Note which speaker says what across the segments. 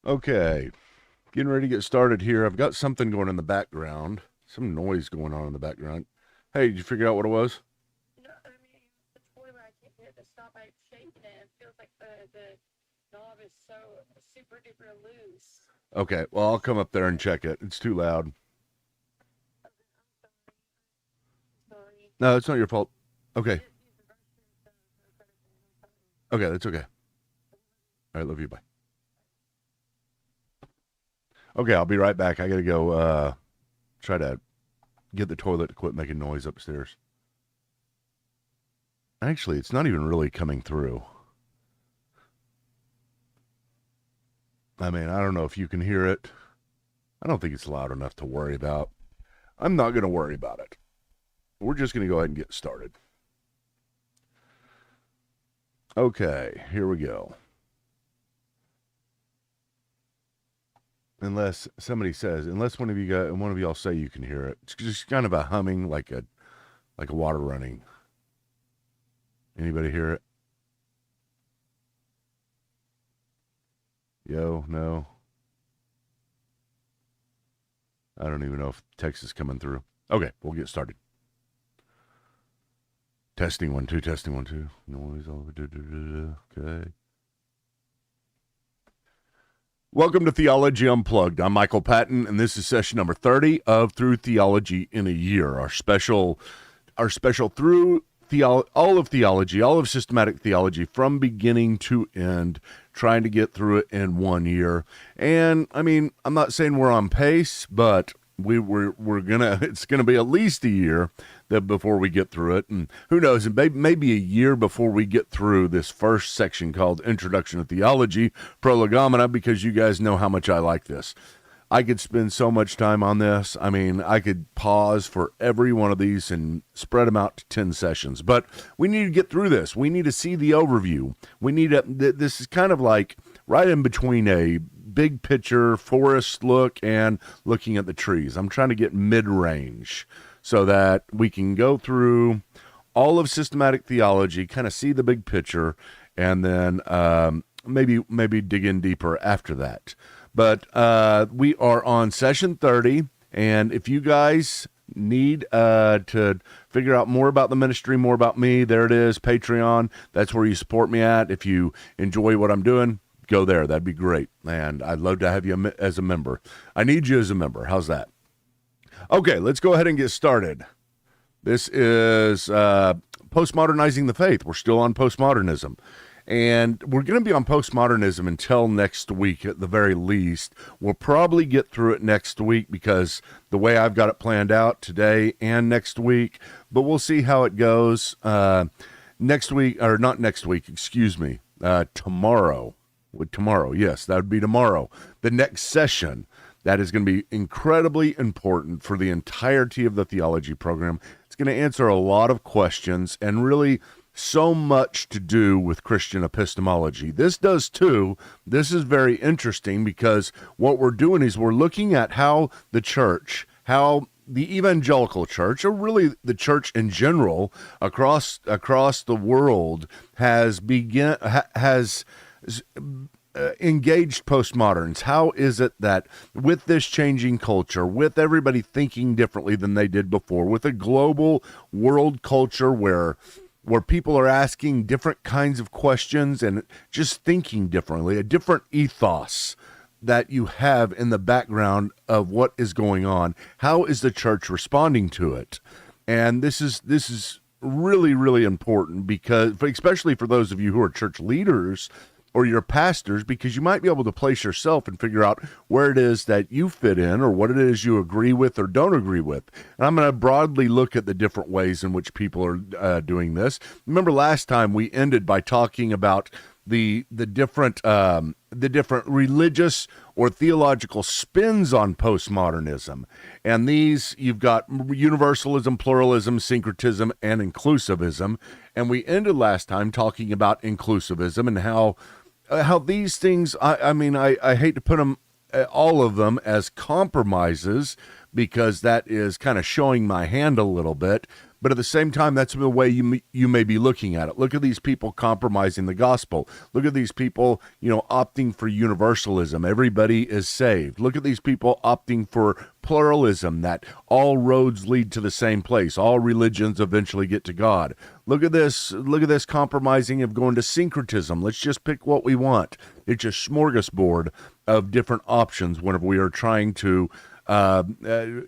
Speaker 1: Okay, getting ready to get started here. I've got something going in the background, some noise going on in the background. Hey, did you figure out what it was?
Speaker 2: No, I mean, the toilet, I can't get it to stop. I'm shaking it. It feels like the knob is so super duper loose.
Speaker 1: Okay, well, I'll come up there and check it. It's too loud.
Speaker 2: I'm sorry.
Speaker 1: No, it's not your fault. Okay,
Speaker 2: Just use the restroom, so better than
Speaker 1: okay, that's okay. All right, love you, bye. Okay, I'll be right back. I gotta go try to get the toilet to quit making noise upstairs. Actually, it's not even really coming through. I mean, I don't know if you can hear it. I don't think it's loud enough to worry about. I'm not going to worry about it. We're just going to go ahead and get started. Okay, here we go. Unless somebody says, unless one of y'all say you can hear it, it's just kind of a humming, like a water running. Anybody hear it? Yo, no. I don't even know if text is coming through. Okay, we'll get started. Testing 1 2, testing 1 2. Noise all over. Okay. Welcome to Theology Unplugged. I'm Michael Patton, and this is session number 30 of Through Theology in a Year. Our special through all of theology, all of systematic theology from beginning to end, trying to get through it in 1 year. And I mean, I'm not saying we're on pace, but it's gonna be at least a year before we get through it, and who knows, maybe a year before we get through this first section called Introduction to Theology, Prolegomena, because you guys know how much I like this. I could spend so much time on this. I mean, I could pause for every one of these and spread them out to 10 sessions, but we need to get through this. We need to see the overview. This is kind of like right in between a big picture forest look and looking at the trees. I'm trying to get mid-range so that we can go through all of systematic theology, kind of see the big picture, and then maybe dig in deeper after that. But we are on session 30, and if you guys need to figure out more about the ministry, more about me, there it is, Patreon. That's where you support me at. If you enjoy what I'm doing, go there. That'd be great. And I'd love to have you as a member. I need you as a member. How's that? Okay, let's go ahead and get started. This is Postmodernizing the Faith. We're still on postmodernism. And we're going to be on postmodernism until next week at the very least. We'll probably get through it next week because the way I've got it planned out today and next week, but we'll see how it goes next week, or not next week, excuse me, tomorrow. Yes, that would be tomorrow. The next session, that is going to be incredibly important for the entirety of the theology program. It's going to answer a lot of questions and really so much to do with Christian epistemology. This does too. This is very interesting because what we're doing is we're looking at how the church, how the evangelical church, or really the church in general across the world has engaged postmoderns. How is it that with this changing culture, with everybody thinking differently than they did before, with a global world culture where people are asking different kinds of questions and just thinking differently, a different ethos that you have in the background of what is going on. How is the church responding to it? And this is really, really important because, especially for those of you who are church leaders or your pastors, because you might be able to place yourself and figure out where it is that you fit in or what it is you agree with or don't agree with. And I'm going to broadly look at the different ways in which people are doing this. Remember last time we ended by talking about the different religious or theological spins on postmodernism. And these, you've got universalism, pluralism, syncretism, and inclusivism. And we ended last time talking about inclusivism and how these things, I hate to put them, all of them, as compromises, because that is kind of showing my hand a little bit. But at the same time, that's the way you may be looking at it. Look at these people compromising the gospel. Look at these people, opting for universalism. Everybody is saved. Look at these people opting for pluralism, that all roads lead to the same place. All religions eventually get to God. Look at this compromising of going to syncretism. Let's just pick what we want. It's a smorgasbord of different options whenever we are trying to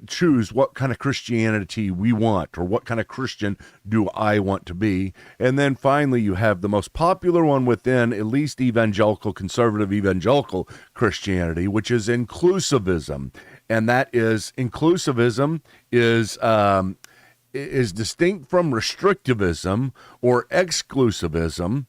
Speaker 1: choose what kind of Christianity we want, or what kind of Christian do I want to be. And then finally, you have the most popular one within at least conservative evangelical Christianity, which is inclusivism. And that is, inclusivism is distinct from restrictivism or exclusivism.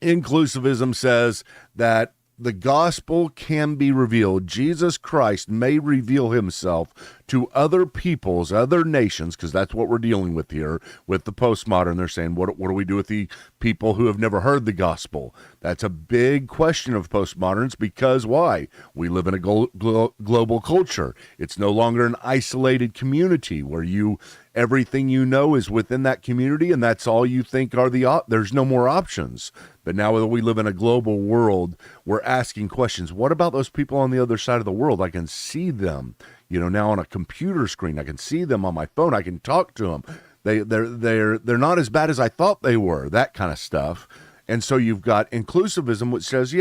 Speaker 1: Inclusivism says that the gospel can be revealed. Jesus Christ may reveal himself to other peoples, other nations, because that's what we're dealing with here with the postmodern. They're saying, what do we do with the people who have never heard the gospel? That's a big question of postmoderns, because why? We live in a global culture. It's no longer an isolated community where everything you know is within that community, and that's all you think are there's no more options. But now that we live in a global world, we're asking questions. What about those people on the other side of the world? I can see them, now on a computer screen. I can see them on my phone. I can talk to them. They're not as bad as I thought they were, that kind of stuff. And so you've got inclusivism, which says,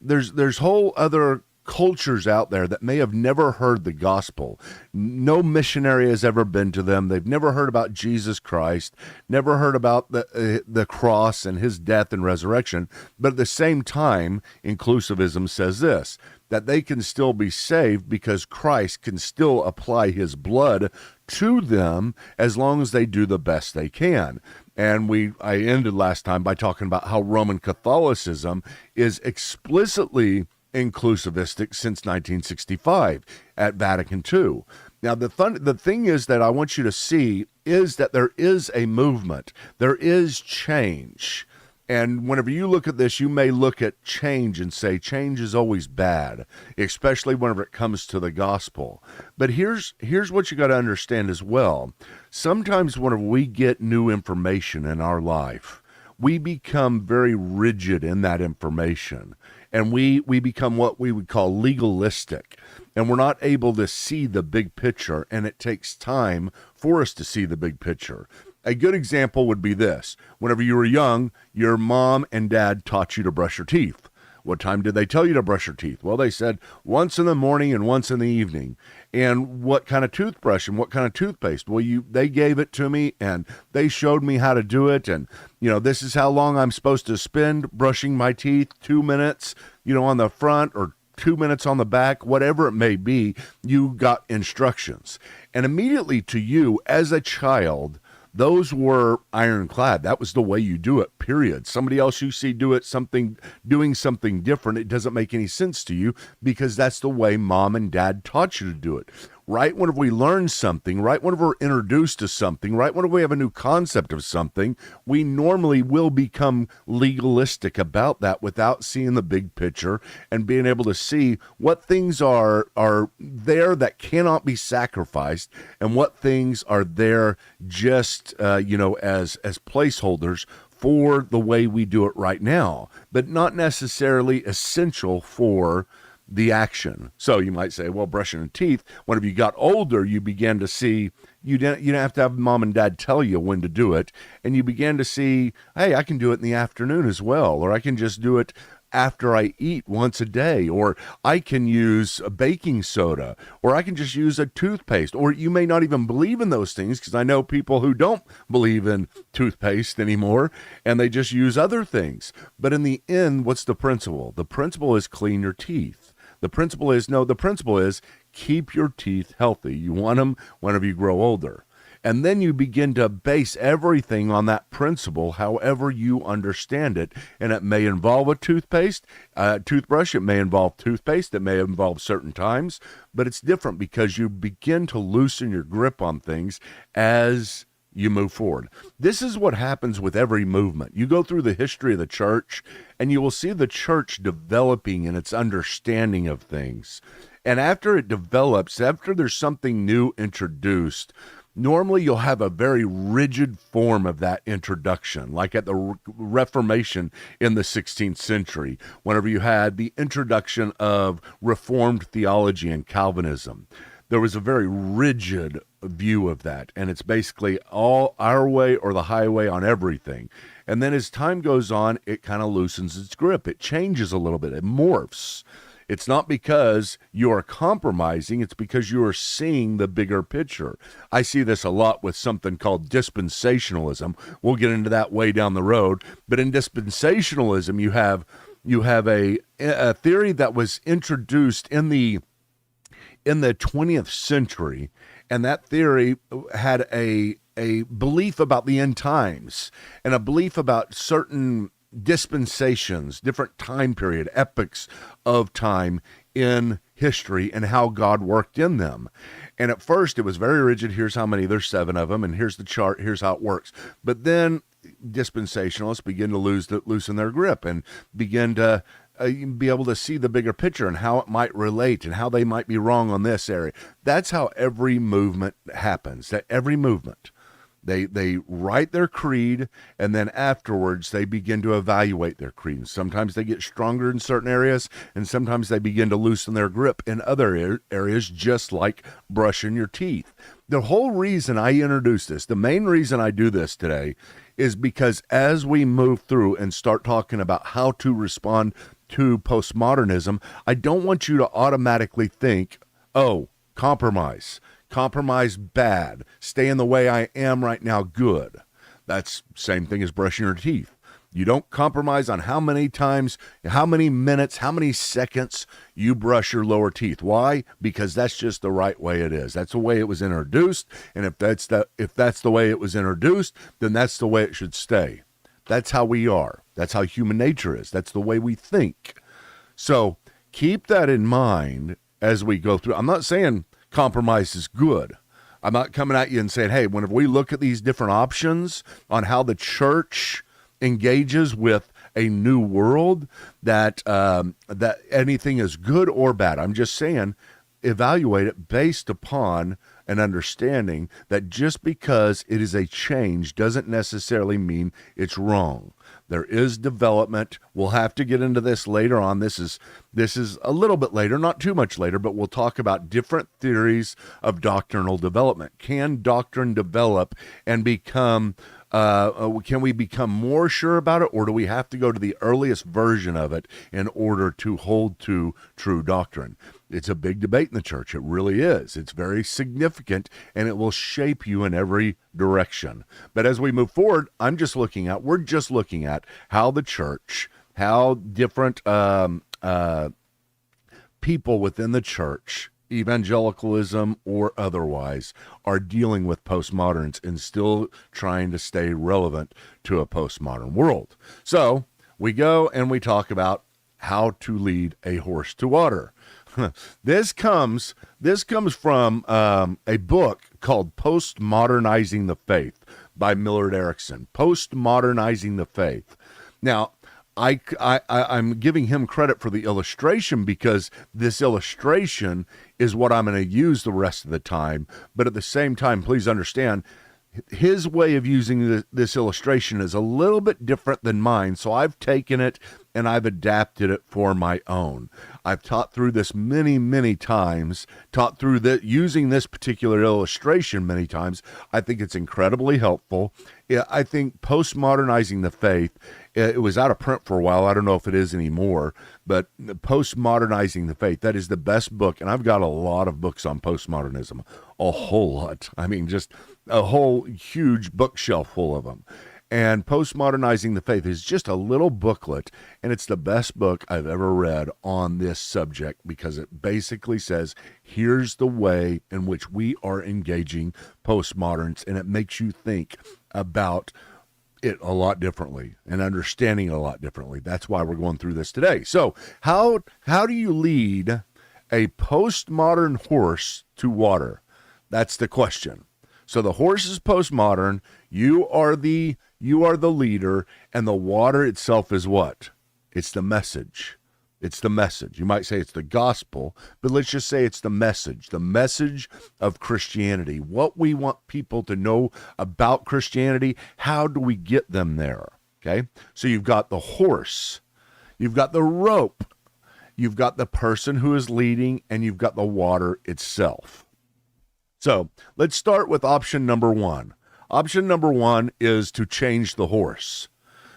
Speaker 1: there's whole other cultures out there that may have never heard the gospel. No missionary has ever been to them. They've never heard about Jesus Christ, never heard about the cross and his death and resurrection. But at the same time, inclusivism says this, that they can still be saved because Christ can still apply his blood to them as long as they do the best they can. And I ended last time by talking about how Roman Catholicism is explicitly inclusivistic since 1965 at Vatican II. Now, the thing is that I want you to see is that there is a movement. There is change. And whenever you look at this, you may look at change and say change is always bad, especially whenever it comes to the gospel. But here's what you got to understand as well. Sometimes whenever we get new information in our life, we become very rigid in that information. And we become what we would call legalistic, and we're not able to see the big picture, and it takes time for us to see the big picture. A good example would be this. Whenever you were young, your mom and dad taught you to brush your teeth. What time did they tell you to brush your teeth? Well, they said once in the morning and once in the evening. And what kind of toothbrush and what kind of toothpaste? Well, they gave it to me and they showed me how to do it. And, this is how long I'm supposed to spend brushing my teeth, 2 minutes, on the front, or 2 minutes on the back, whatever it may be. You got instructions. And immediately to you as a child, those were ironclad. That was the way you do it, period. Somebody else you see doing something different, it doesn't make any sense to you because that's the way mom and dad taught you to do it. Right whenever we learn something, right whenever we're introduced to something, right whenever we have a new concept of something, we normally will become legalistic about that without seeing the big picture and being able to see what things are there that cannot be sacrificed and what things are there just, as placeholders for the way we do it right now, but not necessarily essential for the action. So you might say, well, brushing your teeth, whenever you got older, you began to see, you didn't have to have mom and dad tell you when to do it. And you began to see, hey, I can do it in the afternoon as well, or I can just do it after I eat once a day, or I can use a baking soda, or I can just use a toothpaste, or you may not even believe in those things, because I know people who don't believe in toothpaste anymore, and they just use other things. But in the end, what's the principle? The principle is clean your teeth. The principle is keep your teeth healthy. You want them whenever you grow older. And then you begin to base everything on that principle, however you understand it. And it may involve a toothbrush. It may involve toothpaste. It may involve certain times. But it's different because you begin to loosen your grip on things as you move forward. This is what happens with every movement. You go through the history of the church, and you will see the church developing in its understanding of things. And after it develops, after there's something new introduced, normally you'll have a very rigid form of that introduction, like at the Reformation in the 16th century, whenever you had the introduction of Reformed theology and Calvinism. There was a very rigid view of that, and it's basically all our way or the highway on everything. And then as time goes on, it kind of loosens its grip. It changes a little bit. It morphs. It's not because you are compromising, it's because you are seeing the bigger picture. I see this a lot with something called dispensationalism. We'll get into that way down the road. But in dispensationalism, you have a theory that was introduced in the 20th century, and that theory had a belief about the end times and a belief about certain dispensations, different time period, epochs of time in history and how God worked in them. And at first it was very rigid. Here's how many, there's 7 of them, and here's the chart, here's how it works. But then dispensationalists begin to loosen their grip and begin to be able to see the bigger picture and how it might relate and how they might be wrong on this area. That's how every movement happens. That every movement, they write their creed, and then afterwards they begin to evaluate their creed. And sometimes they get stronger in certain areas, and sometimes they begin to loosen their grip in other areas, just like brushing your teeth. The whole reason I introduce this, the main reason I do this today, is because as we move through and start talking about how to respond to postmodernism, I don't want you to automatically think, oh, compromise bad, stay in the way I am right now good. That's same thing as brushing your teeth. You don't compromise on how many times, how many minutes, how many seconds you brush your lower teeth. Why? Because that's just the right way it is. That's the way it was introduced, and if that's the way it was introduced, then that's the way it should stay. That's how we are. That's how human nature is. That's the way we think. So keep that in mind as we go through. I'm not saying compromise is good. I'm not coming at you and saying, hey, whenever we look at these different options on how the church engages with a new world, that anything is good or bad. I'm just saying, evaluate it based upon an understanding that just because it is a change doesn't necessarily mean it's wrong. There is development. We'll have to get into this later on. This is a little bit later, not too much later, but we'll talk about different theories of doctrinal development. Can doctrine develop and become, can we become more sure about it, or do we have to go to the earliest version of it in order to hold to true doctrine? It's a big debate in the church. It really is. It's very significant, and it will shape you in every direction. But as we move forward, we're just looking at how the church, how different people within the church, evangelicalism or otherwise, are dealing with postmoderns and still trying to stay relevant to a postmodern world. So we go and we talk about how to lead a horse to water. This comes from a book called Postmodernizing the Faith by Millard Erickson. Postmodernizing the Faith. Now, I'm giving him credit for the illustration because this illustration is what I'm going to use the rest of the time. But at the same time, please understand, his way of using this illustration is a little bit different than mine. So I've taken it and I've adapted it for my own. I've taught through this many times, using this particular illustration many times. I think it's incredibly helpful. I think Postmodernizing the Faith, it was out of print for a while. I don't know if it is anymore, but Postmodernizing the Faith, that is the best book. And I've got a lot of books on postmodernism, a whole lot. I mean, just a whole huge bookshelf full of them. And Postmodernizing the Faith is just a little booklet, and it's the best book I've ever read on this subject because it basically says, here's the way in which we are engaging postmoderns, and it makes you think about it a lot differently and understanding it a lot differently. That's why we're going through this today. So how do you lead a postmodern horse to water? That's the question. So the horse is postmodern, you are the leader, and the water itself is what? It's the message. It's the message. You might say it's the gospel, but let's just say it's the message of Christianity. What we want people to know about Christianity, how do we get them there? Okay? So you've got the horse, you've got the rope, you've got the person who is leading, and you've got the water itself. So let's start with option number one. Option number one is to change the horse.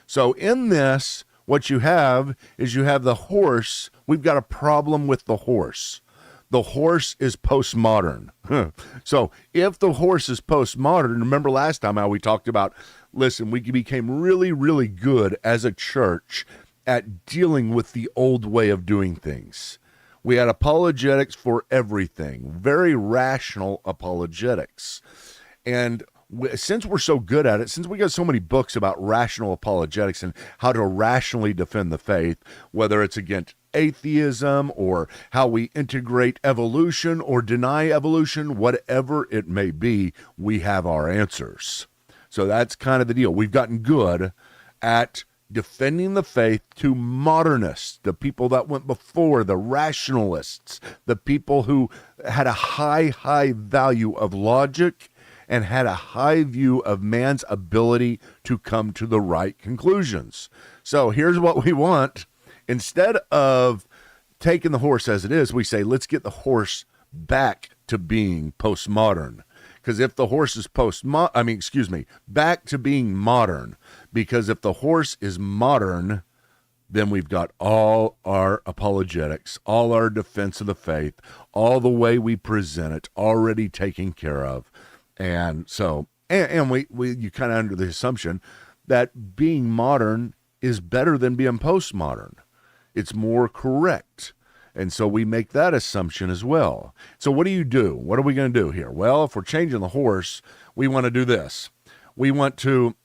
Speaker 1: So in this, what you have is you have the horse. We've got a problem with the horse. The horse is postmodern. So if the horse is postmodern, remember last time how we talked about, listen, we became really, really good as a church at dealing with the old way of doing things. We had apologetics for everything, very rational apologetics. And since we're so good at it, since we got so many books about rational apologetics and how to rationally defend the faith, whether it's against atheism or how we integrate evolution or deny evolution, whatever it may be, we have our answers. So that's kind of the deal. We've gotten good at defending the faith to modernists, the people that went before, the rationalists, the people who had a high value of logic and had a high view of man's ability to come to the right conclusions. So here's what we want. Instead of taking the horse as it is, we say, let's get the horse back to being postmodern. Because if the horse is back to being modern. Because if the horse is modern, then we've got all our apologetics, all our defense of the faith, all the way we present it already taken care of. And so, you kind of under the assumption that being modern is better than being postmodern. It's more correct. And so we make that assumption as well. So what do? What are we going to do here? Well, if we're changing the horse, we want to do this. We want to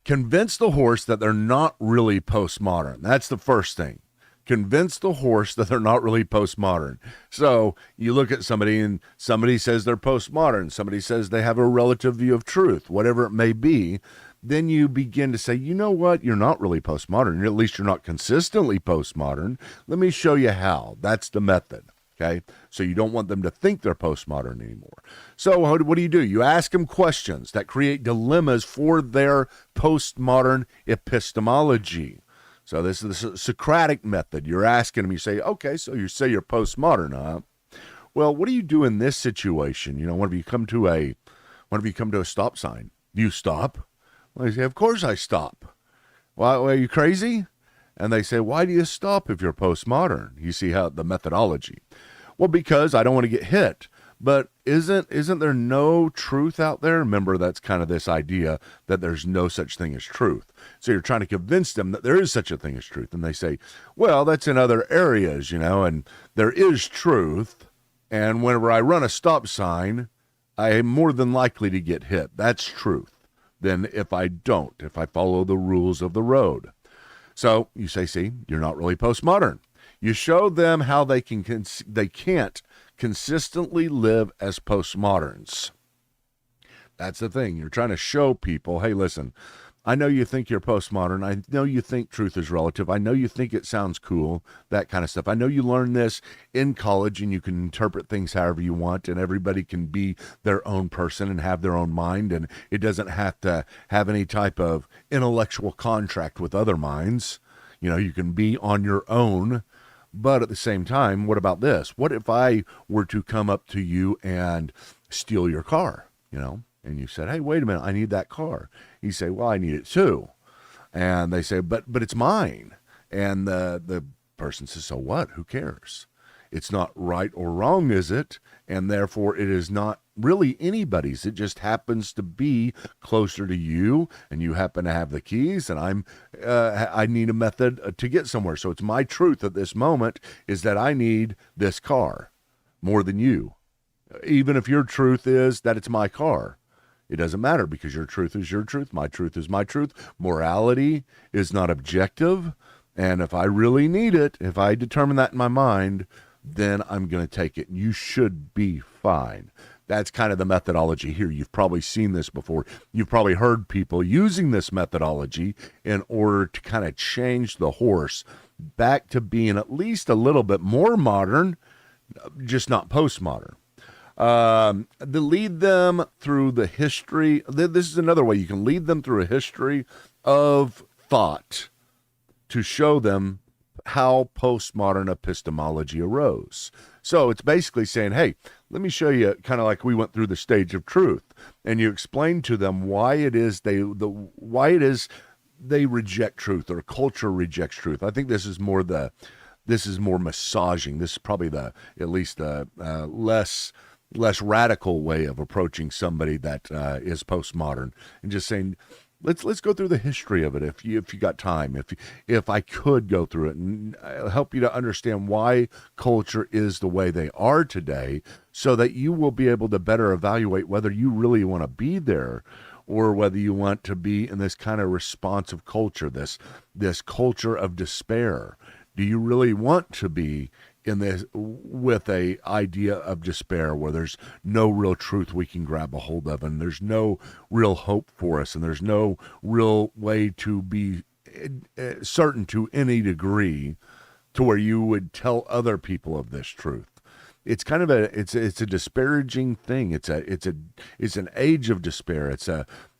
Speaker 1: convince the horse that they're not really postmodern. That's the first thing. Convince the horse that they're not really postmodern. So you look at somebody and somebody says they're postmodern. Somebody says they have a relative view of truth, whatever it may be. Then you begin to say, you know what? You're not really postmodern. At least you're not consistently postmodern. Let me show you how. That's the method. Okay. So you don't want them to think they're postmodern anymore. So what do? You ask them questions that create dilemmas for their postmodern epistemology. So this is the Socratic method. You're asking them, you say, okay, so you say you're postmodern, huh? Well, what do you do in this situation? Whenever you come to a stop sign, do you stop? Well, you say, of course I stop. Why, are you crazy? And they say, why do you stop if you're postmodern? You see how the methodology. Well, because I don't want to get hit. But isn't there no truth out there? Remember, that's kind of this idea that there's no such thing as truth. So you're trying to convince them that there is such a thing as truth. And they say, well, that's in other areas, and there is truth. And whenever I run a stop sign, I am more than likely to get hit. That's truth. Than if I don't, if I follow the rules of the road. So you say, see, you're not really postmodern. You show them how they can't consistently live as postmoderns. That's the thing. You're trying to show people, hey, listen, I know you think you're postmodern. I know you think truth is relative. I know you think it sounds cool, that kind of stuff. I know you learn this in college and you can interpret things however you want, and everybody can be their own person and have their own mind, and it doesn't have to have any type of intellectual contract with other minds. You can be on your own. But at the same time, what about this? What if I were to come up to you and steal your car, and you said, hey, wait a minute, I need that car. You say, well, I need it too. And they say, but it's mine. And the person says, so what? Who cares? It's not right or wrong, is it? And therefore, it is not really anybody's. It just happens to be closer to you, and you happen to have the keys, and I need a method to get somewhere. So it's my truth at this moment is that I need this car more than you. Even if your truth is that it's my car, it doesn't matter, because your truth is your truth. My truth is my truth. Morality is not objective. And if I really need it, if I determine that in my mind, then I'm going to take it. You should be fine. That's kind of the methodology here. You've probably seen this before. You've probably heard people using this methodology in order to kind of change the horse back to being at least a little bit more modern, just not postmodern. To lead them through the history. This is another way you can lead them through a history of thought to show them how postmodern epistemology arose. So it's basically saying, hey, let me show you, kind of like we went through the stage of truth, and you explain to them why it is they reject truth, or culture rejects truth. I think this is more massaging. This is probably at least less radical way of approaching somebody that is postmodern, and just saying, let's go through the history of it if you got time. If I could go through it and help you to understand why culture is the way they are today, so that you will be able to better evaluate whether you really want to be there, or whether you want to be in this kind of responsive culture, this culture of despair. Do you really want to be in this with a idea of despair, where there's no real truth we can grab a hold of, and there's no real hope for us, and there's no real way to be certain to any degree to where you would tell other people of this truth? It's kind of it's a disparaging thing. It's an age of despair.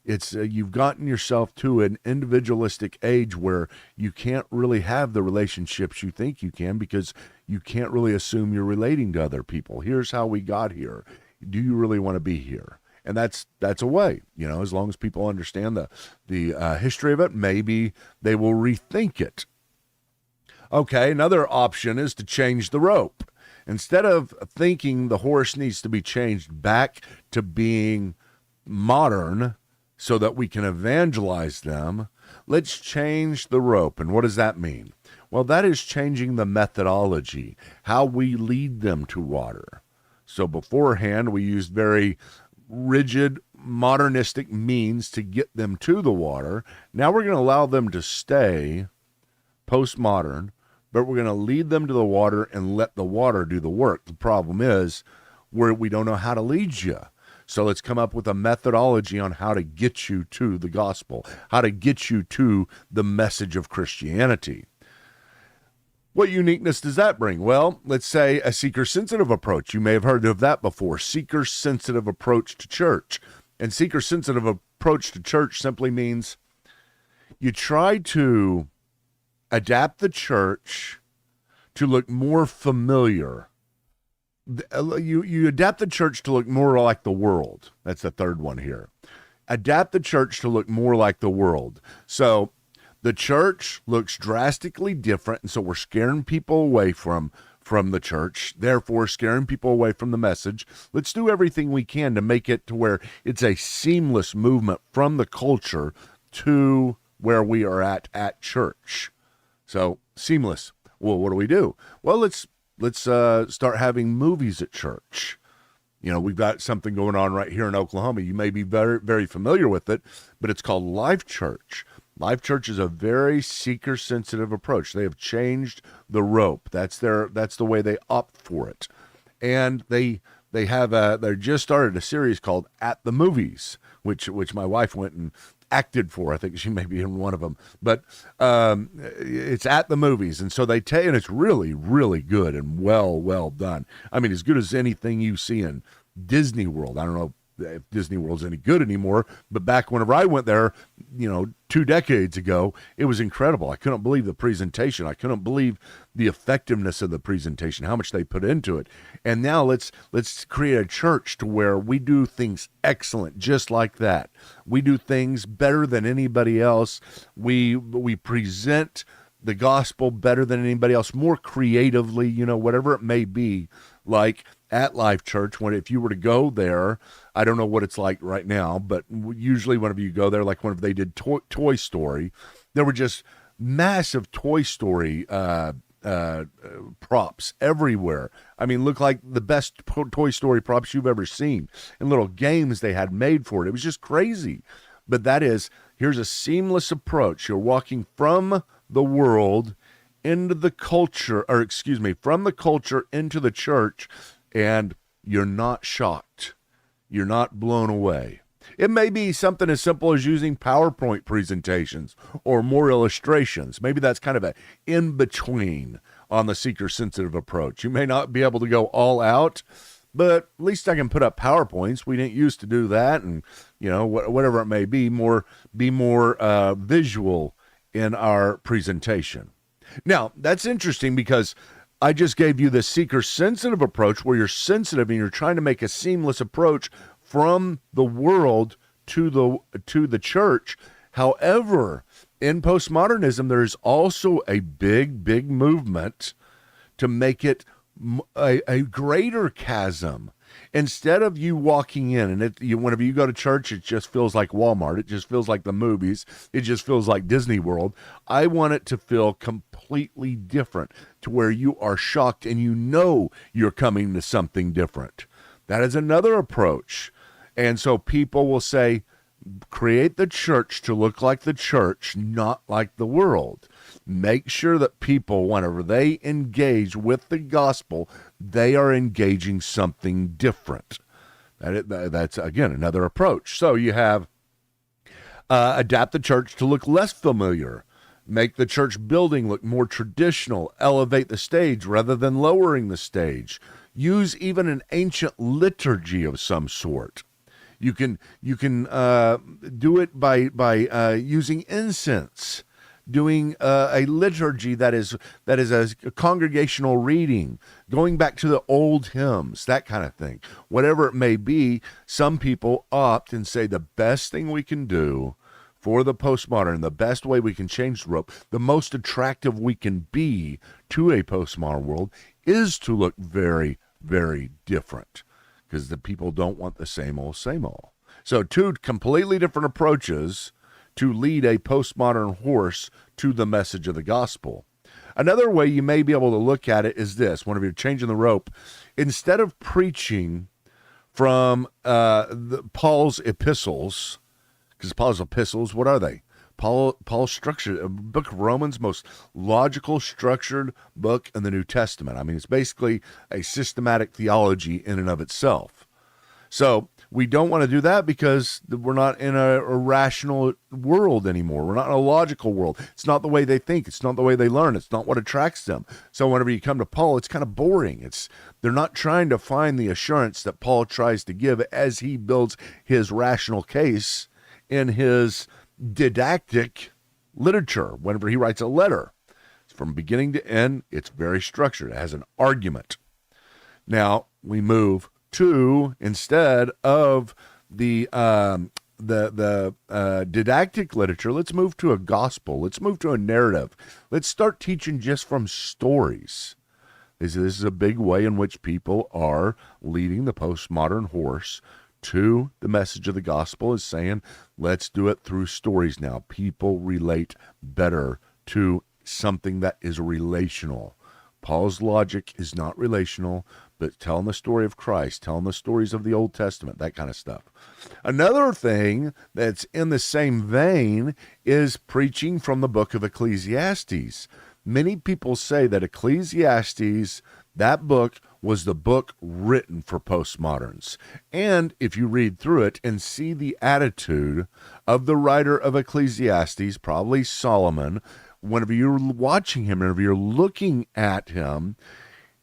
Speaker 1: You've gotten yourself to an individualistic age where you can't really have the relationships you think you can, because you can't really assume you're relating to other people. Here's how we got here. Do you really want to be here? And that's a way, as long as people understand the history of it, maybe they will rethink it. Okay, another option is to change the rope. Instead of thinking the horse needs to be changed back to being modern so that we can evangelize them, let's change the rope. And what does that mean? Well, that is changing the methodology, how we lead them to water. So beforehand, we used very rigid, modernistic means to get them to the water. Now we're going to allow them to stay postmodern, but we're going to lead them to the water and let the water do the work. The problem is we don't know how to lead you. So let's come up with a methodology on how to get you to the gospel, how to get you to the message of Christianity. What uniqueness does that bring? Well, let's say a seeker-sensitive approach. You may have heard of that before, seeker-sensitive approach to church. And seeker-sensitive approach to church simply means you try to adapt the church to look more familiar. You adapt the church to look more like the world. That's the third one here. Adapt the church to look more like the world. So the church looks drastically different, and so we're scaring people away from the church, therefore scaring people away from the message. Let's do everything we can to make it to where it's a seamless movement from the culture to where we are at church. So seamless. Well, what do? Well, let's start having movies at church. We've got something going on right here in Oklahoma. You may be very, very familiar with it, but it's called Life Church. Life Church is a very seeker-sensitive approach. They have changed the rope. That's the way they opt for it. And they just started a series called At the Movies, which my wife went and acted for. I think she may be in one of them, but it's At the Movies. And so and it's really, really good and well done. I mean, as good as anything you see in Disney World. I don't know if Disney World's any good anymore, but back whenever I went there, 2 decades ago, it was incredible. I couldn't believe the presentation. I couldn't believe the effectiveness of the presentation, how much they put into it. And now let's create a church to where we do things excellent, just like that. We do things better than anybody else. We present the gospel better than anybody else, more creatively, whatever it may be. Like at Life Church, if you were to go there, I don't know what it's like right now, but usually whenever you go there, like whenever they did Toy Story, there were just massive Toy Story props everywhere. I mean, look like the best Toy Story props you've ever seen, and little games they had made for it. It was just crazy. But here's a seamless approach. You're walking from the world into the culture, from the culture into the church, and you're not shocked. You're not blown away. It may be something as simple as using PowerPoint presentations or more illustrations. Maybe that's kind of an in-between on the seeker-sensitive approach. You may not be able to go all out, but at least I can put up PowerPoints. We didn't used to do that, and whatever it may be more visual in our presentation. Now, that's interesting because I just gave you the seeker-sensitive approach where you're sensitive and you're trying to make a seamless approach from the world to the church. However, in postmodernism, there is also a big movement to make it a greater chasm. Instead of you walking in, and whenever you go to church, it just feels like Walmart. It just feels like the movies. It just feels like Disney World. I want it to feel completely different, to where you are shocked and you know you're coming to something different. That is another approach. And so people will say, create the church to look like the church, not like the world. Make sure that people, whenever they engage with the gospel, they are engaging something different. That's, again, another approach. So you have adapt the church to look less familiar. Make the church building look more traditional. Elevate the stage rather than lowering the stage. Use even an ancient liturgy of some sort. You can do it by using incense, doing a liturgy that is a congregational reading, going back to the old hymns, that kind of thing. Whatever it may be, some people opt and say the best thing we can do for the postmodern, the best way we can change the rope, the most attractive we can be to a postmodern world is to look very, very different. Because the people don't want the same old, same old. So two completely different approaches to lead a postmodern horse to the message of the gospel. Another way you may be able to look at it is this. Whenever you're changing the rope, instead of preaching from Paul's epistles, because Paul's epistles, what are they? Paul's structure, book of Romans, most logical, structured book in the New Testament. I mean, it's basically a systematic theology in and of itself. So we don't want to do that because we're not in a rational world anymore. We're not in a logical world. It's not the way they think. It's not the way they learn. It's not what attracts them. So whenever you come to Paul, it's kind of boring. They're not trying to find the assurance that Paul tries to give as he builds his rational case in his didactic literature. Whenever he writes a letter, from beginning to end, it's very structured. It has an argument. Now we move to, instead of the didactic literature, let's move to a gospel. Let's move to a narrative. Let's start teaching just from stories. This is a big way in which people are leading the postmodern horse to the message of the gospel, is saying, let's do it through stories now. People relate better to something that is relational. Paul's logic is not relational, but telling the story of Christ, telling the stories of the Old Testament, that kind of stuff. Another thing that's in the same vein is preaching from the book of Ecclesiastes. Many people say that Ecclesiastes, that book, was the book written for postmoderns. And if you read through it and see the attitude of the writer of Ecclesiastes, probably Solomon, whenever you're watching him, whenever you're looking at him,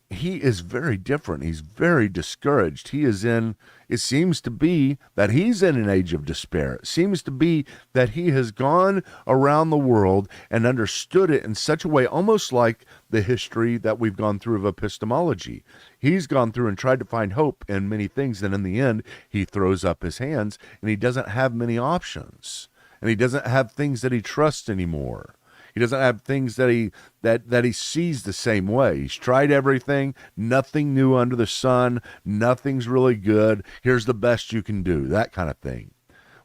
Speaker 1: he is very different. He's very discouraged. It seems to be that he's in an age of despair. It seems to be that he has gone around the world and understood it in such a way, almost like the history that we've gone through of epistemology. He's gone through and tried to find hope in many things, and in the end, he throws up his hands, and he doesn't have many options, and he doesn't have things that he trusts anymore. He doesn't have things that he sees the same way. He's tried everything, nothing new under the sun, nothing's really good. Here's the best you can do, that kind of thing.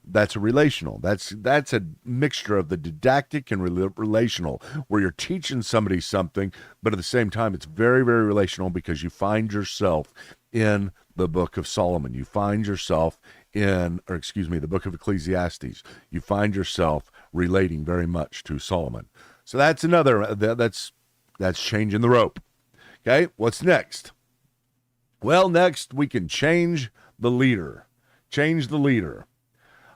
Speaker 1: That's relational. That's a mixture of the didactic and relational, where you're teaching somebody something, but at the same time, it's very, very relational because you find yourself in the book of Solomon. You find yourself the book of Ecclesiastes. You find yourself relating very much to Solomon. So that's another, that's changing the rope. Okay, what's next? Well, next we can change the leader. Change the leader.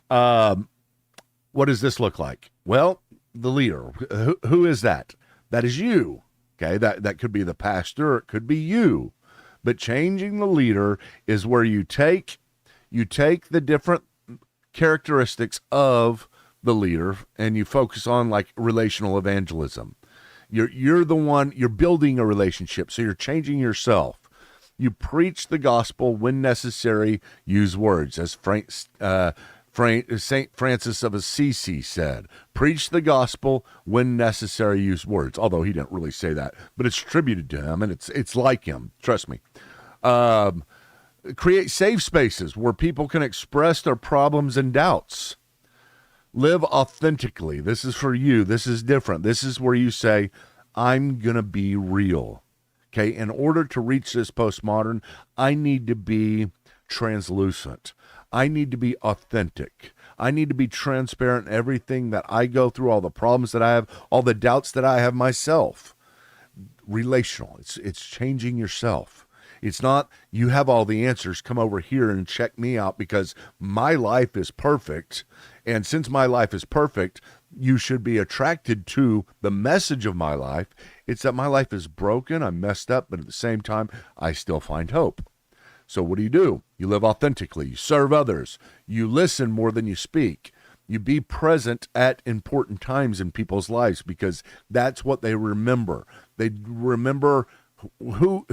Speaker 1: What does this look like? Well, the leader. Who is that? That is you. Okay, that could be the pastor, it could be you. But changing the leader is where you take the different characteristics of the leader and you focus on like relational evangelism. You're the one, you're building a relationship, so you're changing yourself. You preach the gospel when necessary, use words, as St. Francis of Assisi said, preach the gospel when necessary, use words. Although he didn't really say that, but it's attributed to him, and it's like him. Trust me. Create safe spaces where people can express their problems and doubts. Live authentically. This is for you. This is different. This is where you say, I'm going to be real. Okay, in order to reach this postmodern, I need to be translucent. I need to be authentic. I need to be transparent in everything that I go through, all the problems that I have, all the doubts that I have myself. Relational. It's changing yourself. It's not you have all the answers, come over here and check me out because my life is perfect. And since my life is perfect, you should be attracted to the message of my life. It's that my life is broken, I'm messed up, but at the same time, I still find hope. So what do? You live authentically. You serve others. You listen more than you speak. You be present at important times in people's lives because that's what they remember. They remember who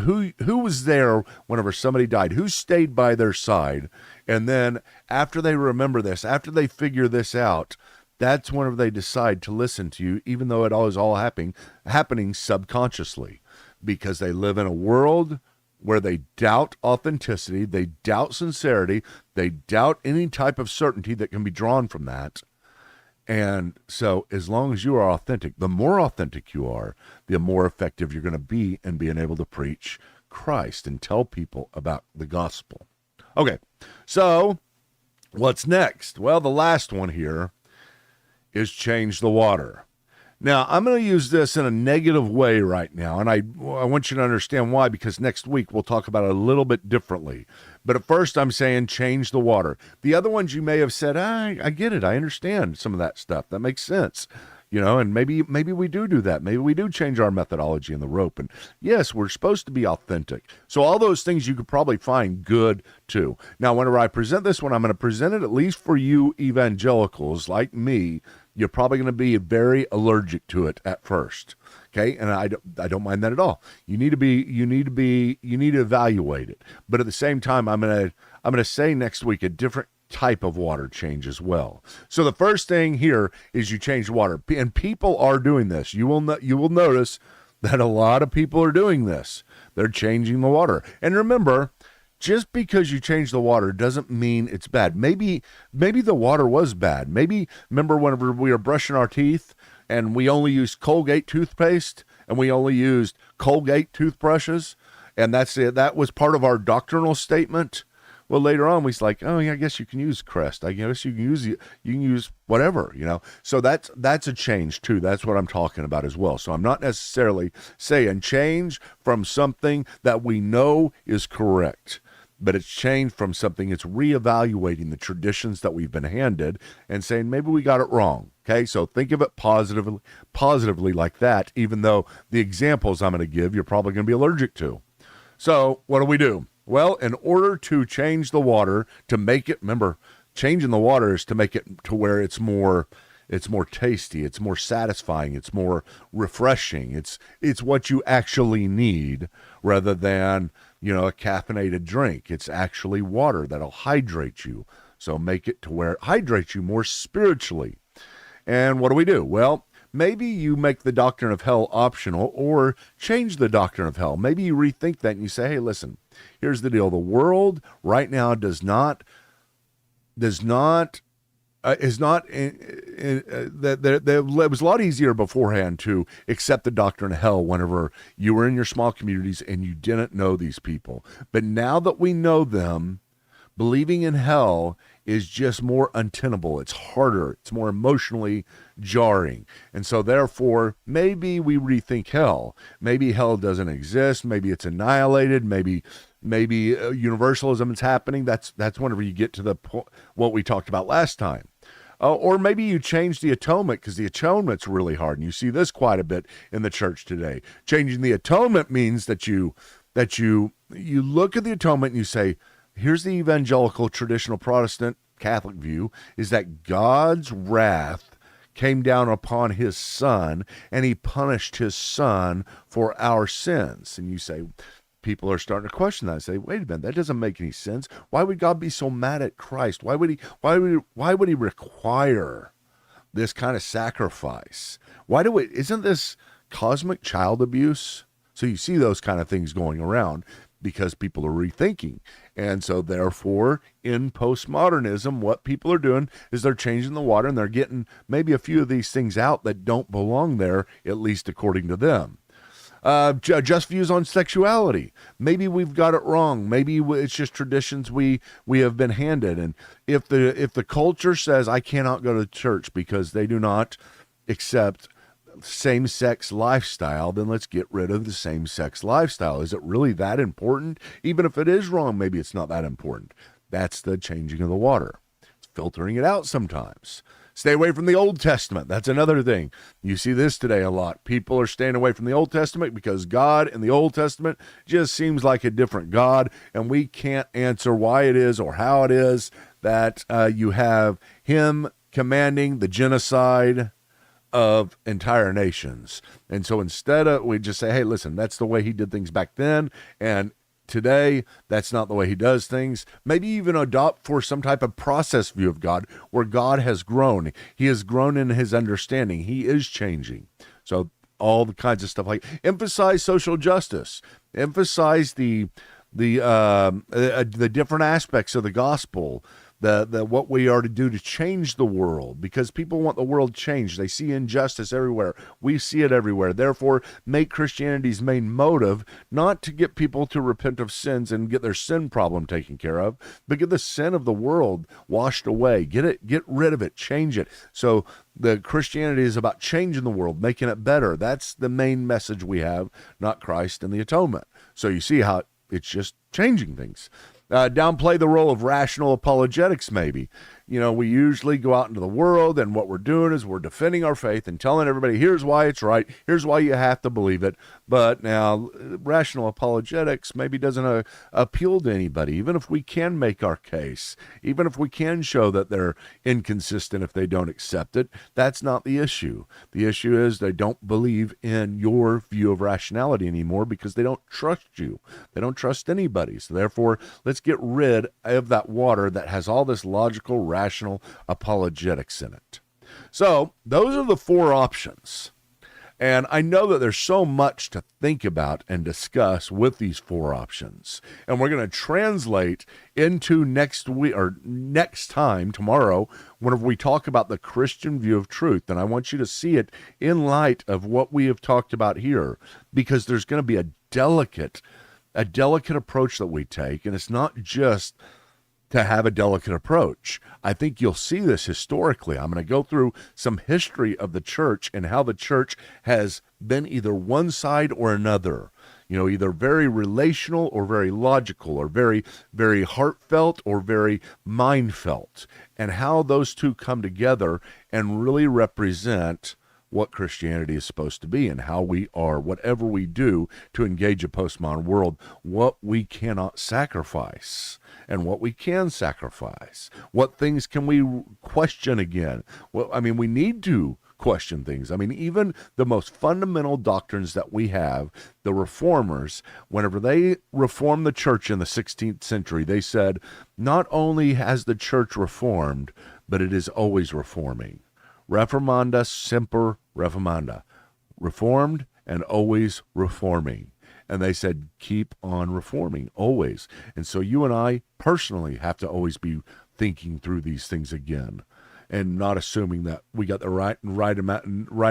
Speaker 1: was there whenever somebody died, who stayed by their side. And then after they remember this, after they figure this out, that's whenever they decide to listen to you, even though it is all happening subconsciously, because they live in a world where they doubt authenticity, they doubt sincerity, they doubt any type of certainty that can be drawn from that. And so as long as you are authentic, the more authentic you are, the more effective you're going to be in being able to preach Christ and tell people about the gospel. Okay, so what's next? Well, the last one here is change the water. Now, I'm going to use this in a negative way right now, and I want you to understand why, because next week we'll talk about it a little bit differently. But at first, I'm saying change the water. The other ones you may have said, I get it. I understand some of that stuff. That makes sense. And maybe we do that. Maybe we do change our methodology in the rope. And yes, we're supposed to be authentic. So all those things you could probably find good too. Now, whenever I present this one, I'm going to present it at least for you evangelicals like me. You're probably going to be very allergic to it at first. Okay. And I don't mind that at all. You need to evaluate it. But at the same time, I'm going to say next week a different type of water change as well. So the first thing here is you change water, and people are doing this. You will notice that a lot of people are doing this. They're changing the water. And remember, just because you change the water doesn't mean it's bad. Maybe the water was bad. Maybe remember whenever we were brushing our teeth and we only used Colgate toothpaste and we only used Colgate toothbrushes, and that's it. That was part of our doctrinal statement. Well, later on, we was like, oh, yeah, I guess you can use Crest. I guess you can use whatever, So that's a change too. That's what I'm talking about as well. So I'm not necessarily saying change from something that we know is correct, but it's changed from something. It's reevaluating the traditions that we've been handed and saying maybe we got it wrong. Okay, so think of it positively like that. Even though the examples I'm going to give, you're probably going to be allergic to. So what do? Well, in order to change the water, to make it, remember, changing the water is to make it to where it's more tasty, it's more satisfying, it's more refreshing. It's what you actually need rather than, a caffeinated drink. It's actually water that'll hydrate you. So make it to where it hydrates you more spiritually. And what do? Well, maybe you make the doctrine of hell optional or change the doctrine of hell. Maybe you rethink that and you say, hey, listen, here's the deal. The world right now is not it was a lot easier beforehand to accept the doctrine of hell whenever you were in your small communities and you didn't know these people. But now that we know them, believing in hell is just more untenable. It's harder. It's more emotionally jarring. And so therefore, maybe we rethink hell. Maybe hell doesn't exist. Maybe it's annihilated. Maybe universalism is happening. That's whenever you get to the point, what we talked about last time. Or maybe you change the atonement, because the atonement's really hard. And you see this quite a bit in the church today. Changing the atonement means that you look at the atonement and you say, here's the evangelical, traditional Protestant Catholic view, is that God's wrath came down upon his son, and he punished his son for our sins. And you say, people are starting to question that. I say, wait a minute, that doesn't make any sense. Why would God be so mad at Christ? Why would he require this kind of sacrifice? Isn't this cosmic child abuse? So you see those kind of things going around because people are rethinking. And so therefore, in postmodernism, what people are doing is they're changing the water, and they're getting maybe a few of these things out that don't belong there, at least according to them. Just views on sexuality. Maybe we've got it wrong. Maybe it's just traditions we have been handed. And if the culture says I cannot go to church because they do not accept same-sex lifestyle, then let's get rid of the same-sex lifestyle. Is it really that important? Even if it is wrong, maybe it's not that important. That's the changing of the water. It's filtering it out sometimes. Stay away from the Old Testament. That's another thing. You see this today a lot. People are staying away from the Old Testament because God in the Old Testament just seems like a different God, and we can't answer why it is or how it is that you have him commanding the genocide of entire nations. And so instead of, we just say, hey, listen, that's the way he did things back then, and today, that's not the way he does things. Maybe even adopt for some type of process view of God where God has grown. He has grown in his understanding. He is changing. So all the kinds of stuff like emphasize social justice, emphasize the different aspects of the gospel, the what we are to do to change the world, because people want the world changed. They see injustice everywhere. We see it everywhere. Therefore, make Christianity's main motive not to get people to repent of sins and get their sin problem taken care of, but get the sin of the world washed away. Get rid of it, change it. So the Christianity is about changing the world, making it better. That's the main message we have, not Christ and the atonement. So you see how it's just changing things. Downplay the role of rational apologetics, maybe. You know, we usually go out into the world, and what we're doing is we're defending our faith and telling everybody, here's why it's right, here's why you have to believe it. But now, rational apologetics maybe doesn't appeal to anybody, even if we can make our case, even if we can show that they're inconsistent if they don't accept it. That's not the issue. The issue is they don't believe in your view of rationality anymore because they don't trust you. They don't trust anybody. So therefore, let's get rid of that water that has all this logical, rational apologetics in it. So those are the four options. And I know that there's so much to think about and discuss with these four options. And we're going to translate into next week or next time, tomorrow, whenever we talk about the Christian view of truth. And I want you to see it in light of what we have talked about here, because there's going to be a delicate approach that we take. And it's not just to have a delicate approach. I think you'll see this historically. I'm going to go through some history of the church and how the church has been either one side or another. You know, either very relational or very logical, or very, very heartfelt or very mind-felt, and how those two come together and really represent what Christianity is supposed to be, and how we are, whatever we do to engage a postmodern world, what we cannot sacrifice and what we can sacrifice. What things can we question again? Well, I mean, we need to question things. I mean, even the most fundamental doctrines that we have, the reformers, whenever they reformed the church in the 16th century, they said, not only has the church reformed, but it is always reforming. Reformanda semper reformanda. Reformed and always reforming. And they said, keep on reforming, always. And so you and I personally have to always be thinking through these things again, and not assuming that we got the right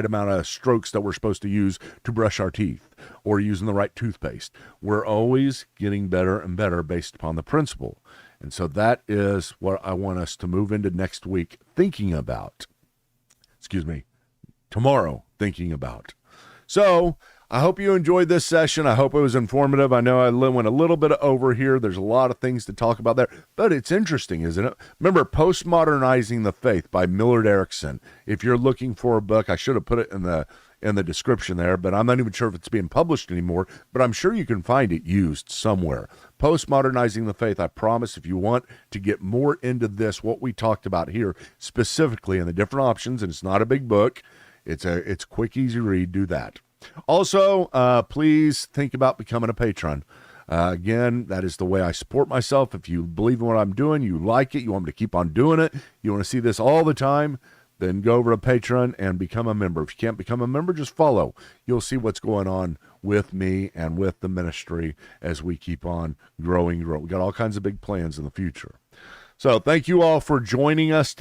Speaker 1: amount of strokes that we're supposed to use to brush our teeth, or using the right toothpaste. We're always getting better and better based upon the principle. And so that is what I want us to move into next week thinking about. Tomorrow thinking about. So I hope you enjoyed this session. I hope it was informative. I know I went a little bit over here. There's a lot of things to talk about there, but it's interesting, isn't it? Remember Postmodernizing the Faith by Millard Erickson. If you're looking for a book, I should have put it in the description there, but I'm not even sure if it's being published anymore, but I'm sure you can find it used somewhere. Postmodernizing the Faith. I promise if you want to get more into this, what we talked about here specifically and the different options, and it's not a big book, it's quick, easy read, do that. Also, please think about becoming a patron. Again, that is the way I support myself. If you believe in what I'm doing, you like it, you want me to keep on doing it, you want to see this all the time, then go over to Patreon and become a member. If you can't become a member, just follow. You'll see what's going on with me and with the ministry as we keep on growing. We got all kinds of big plans in the future. So thank you all for joining us today.